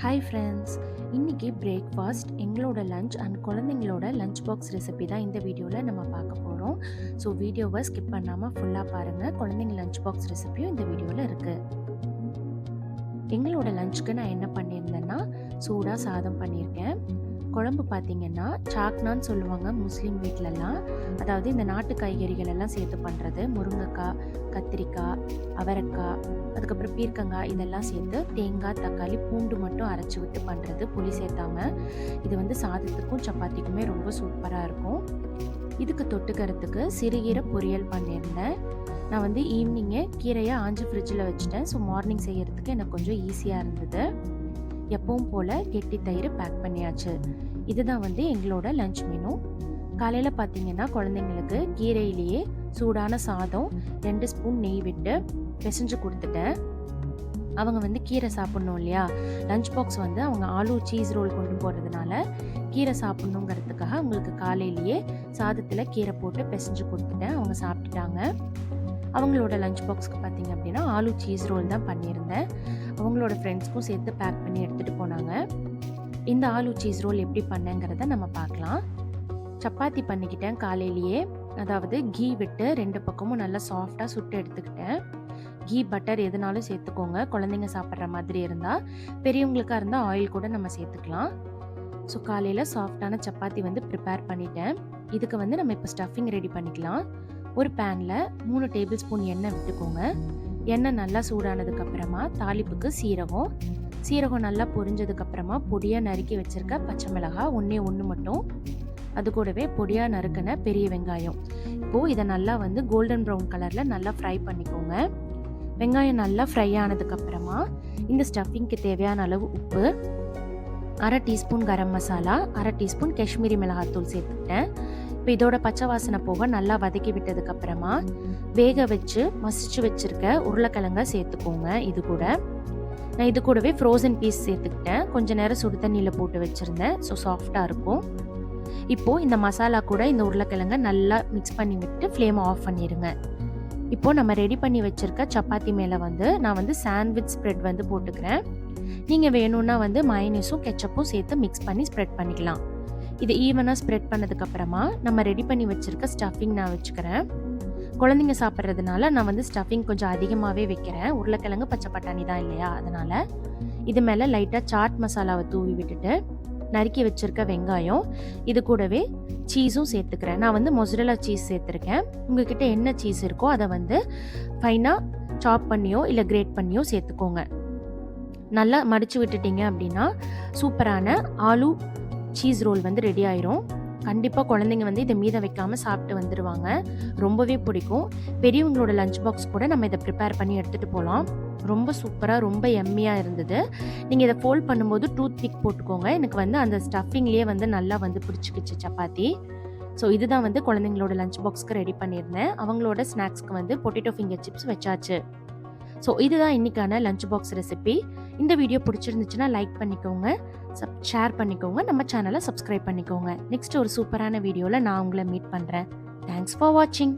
Hi friends, இன்றைக்கி breakfast எங்களோட lunch and குழந்தைங்களோட லஞ்ச் பாக்ஸ் ரெசிபி தான் இந்த வீடியோவில் நம்ம பார்க்க போகிறோம். ஸோ வீடியோவை ஸ்கிப் பண்ணாமல் ஃபுல்லாக பாருங்கள். குழந்தைங்க லஞ்ச் பாக்ஸ் ரெசிபியும் இந்த வீடியோவில் இருக்குது. எங்களோட லஞ்சுக்கு நான் என்ன பண்ணியிருந்தேன்னா சூடாக சாதம் பண்ணியிருக்கேன். குழம்பு பார்த்திங்கன்னா சாக்னான்னு சொல்லுவாங்க முஸ்லீம் வீட்டிலலாம். அதாவது இந்த நாட்டு காய்கறிகள் எல்லாம் சேர்த்து பண்ணுறது. முருங்கைக்காய், கத்திரிக்காய், அவரைக்காய், அதுக்கப்புறம் பீர்க்கங்காய் இதெல்லாம் சேர்த்து தேங்காய், தக்காளி, பூண்டு மட்டும் அரைச்சி விட்டு பண்ணுறது, புளி சேர்த்தாமல். இது சாதத்துக்கும் சப்பாத்திக்குமே ரொம்ப சூப்பராக இருக்கும். இதுக்கு தொட்டுக்கிறதுக்கு சிறுகீரை பொரியல் பண்ணியிருந்தேன். நான் ஈவினிங்கே கீரையை ஆஞ்சி ஃப்ரிட்ஜில் வச்சுட்டேன். ஸோ மார்னிங் செய்கிறதுக்கு எனக்கு கொஞ்சம் ஈஸியாக இருந்தது. எப்பவும் போல் கெட்டி தயிர் பேக் பண்ணியாச்சு. இதுதான் எங்களோட லஞ்ச் மெனு. காலையில் பார்த்திங்கன்னா குழந்தைங்களுக்கு கீரையிலேயே சூடான சாதம் 2 ஸ்பூன் நெய் விட்டு பிசைஞ்சு கொடுத்துட்டேன். அவங்க கீரை சாப்பிட்ணும் இல்லையா, லஞ்ச் பாக்ஸ் அவங்க ஆலூ சீஸ் ரோல் கொண்டு போகிறதுனால கீரை சாப்பிட்ணுங்கிறதுக்காக அவங்களுக்கு காலையிலேயே சாதத்தில் கீரை போட்டு பிசைஞ்சு கொடுத்துட்டேன். அவங்க சாப்பிட்டுட்டாங்க. அவங்களோட லஞ்ச் பாக்ஸ்க்கு பார்த்திங்க அப்படின்னா ஆலூ சீஸ் ரோல் தான் பண்ணியிருந்தேன். அவங்களோட ஃப்ரெண்ட்ஸ்க்கும் சேர்த்து பேக் பண்ணி எடுத்துகிட்டு போனாங்க. இந்த ஆலூ சீஸ் ரோல் எப்படி பண்ணேங்கிறத நம்ம பார்க்கலாம். சப்பாத்தி பண்ணிக்கிட்டேன் காலையிலேயே. அதாவது கீ விட்டு 2 பக்கமும் நல்லா சாஃப்டாக சுட்டு எடுத்துக்கிட்டேன். கீ பட்டர் எதுனாலும் சேர்த்துக்கோங்க. குழந்தைங்க சாப்பிட்ற மாதிரி இருந்தால், பெரியவங்களுக்காக இருந்தால் ஆயில் கூட நம்ம சேர்த்துக்கலாம். ஸோ காலையில் சாஃப்டான சப்பாத்தி ப்ரிப்பேர் பண்ணிட்டேன். இதுக்கு நம்ம இப்போ ஸ்டஃபிங் ரெடி பண்ணிக்கலாம். ஒரு பேனில் 3 டேபிள் ஸ்பூன் எண்ணெய் விட்டுக்கோங்க. எண்ணெய் நல்லா சூடானதுக்கப்புறமா தாளிப்புக்கு சீரகம் நல்லா பொரிஞ்சதுக்கப்புறமா பொடியாக நறுக்கி வச்சுருக்க பச்சை மிளகாய் ஒன்று மட்டும், அது கூடவே பொடியாக நறுக்கின பெரிய வெங்காயம். இப்போது இதை நல்லா கோல்டன் ப்ரௌன் கலரில் நல்லா ஃப்ரை பண்ணிக்கோங்க. வெங்காயம் நல்லா ஃப்ரை ஆனதுக்கப்புறமா இந்த ஸ்டஃபிங்க்கு தேவையான அளவு உப்பு, 1/2 டீஸ்பூன் கரம் மசாலா, 1/2 டீஸ்பூன் காஷ்மீரி மிளகாத்தூள் சேர்த்துக்கிட்டேன். இப்போ இதோட பச்சை வாசனை போக நல்லா வதக்கி விட்டதுக்கப்புறமா வேக வச்சு மசிச்சு வச்சுருக்க உருளைக்கிழங்க சேர்த்துக்கோங்க. நான் இது கூடவே ஃப்ரோசன் பீஸ் சேர்த்துக்கிட்டேன். கொஞ்சம் நேரம் சுடு தண்ணியில் போட்டு வச்சுருந்தேன். ஸோ சாஃப்டாக இருக்கும். இப்போது இந்த மசாலா கூட இந்த உருளைக்கிழங்க நல்லா மிக்ஸ் பண்ணி விட்டு ஃப்ளேமை ஆஃப் பண்ணிடுங்க. இப்போது நம்ம ரெடி பண்ணி வச்சுருக்க சப்பாத்தி மேலே நான் சாண்ட்விச் ஸ்ப்ரெட் போட்டுக்கிறேன். நீங்கள் வேணும்னா மயனீஸும் கெச்சப்பும் சேர்த்து மிக்ஸ் பண்ணி ஸ்ப்ரெட் பண்ணிக்கலாம். இது ஈவனாக ஸ்ப்ரெட் பண்ணதுக்கப்புறமா நம்ம ரெடி பண்ணி வச்சுருக்க ஸ்டஃபிங் நான் வச்சுக்கிறேன். குழந்தைங்க சாப்பிட்றதுனால நான் ஸ்டஃபிங் கொஞ்சம் அதிகமாகவே வைக்கிறேன். உருளைக்கிழங்கு பச்சை பட்டாணி தான் இல்லையா, அதனால் இது மேலே லைட்டாக சாட் மசாலாவை தூவி விட்டுட்டு நறுக்கி வச்சுருக்க வெங்காயம், இது கூடவே சீஸும் சேர்த்துக்கிறேன். நான் மொசரல்லா சீஸ் சேர்த்துருக்கேன். உங்ககிட்ட என்ன சீஸ் இருக்கோ அதை ஃபைனாக சாப் பண்ணியோ இல்லை கிரேட் பண்ணியோ சேர்த்துக்கோங்க. நல்லா மடித்து விட்டுட்டிங்க அப்படின்னா சூப்பரான ஆலூ சீஸ் ரோல் ரெடி ஆயிரும். கண்டிப்பாக குழந்தைங்க இதை மீதம் வைக்காமல் சாப்பிட்டு வந்துடுவாங்க. ரொம்பவே பிடிக்கும். பெரியவங்களோட லஞ்ச் பாக்ஸ் கூட நம்ம இதை ப்ரிப்பேர் பண்ணி எடுத்துகிட்டு போகலாம். ரொம்ப சூப்பராக, ரொம்ப எம்மியாக இருந்தது. நீங்கள் இதை ஃபோல்ட் பண்ணும்போது டூத் பிக் போட்டுக்கோங்க. எனக்கு அந்த ஸ்டஃபிங்லேயே நல்லா பிடிச்சிக்கிச்சு சப்பாத்தி. ஸோ இதுதான் குழந்தைங்களோட லஞ்ச் பாக்ஸ்க்கு ரெடி பண்ணியிருந்தேன். அவங்களோட ஸ்நாக்ஸ்க்கு பொட்டேட்டோ ஃபிங்கர் சிப்ஸ் வச்சாச்சு. ஸோ இதுதான் இன்றைக்கான லஞ்ச் பாக்ஸ் ரெசிபி. இந்த வீடியோ பிடிச்சிருந்துச்சுன்னா லைக் பண்ணிக்கோங்க, ஷேர் பண்ணிக்கோங்க, நம்ம சேனலை சப்ஸ்கிரைப் பண்ணிக்கோங்க. நெக்ஸ்ட் ஒரு சூப்பரான வீடியோவில் நான் உங்களை மீட் பண்ணுறேன். தேங்க்ஸ் ஃபார் வாட்சிங்.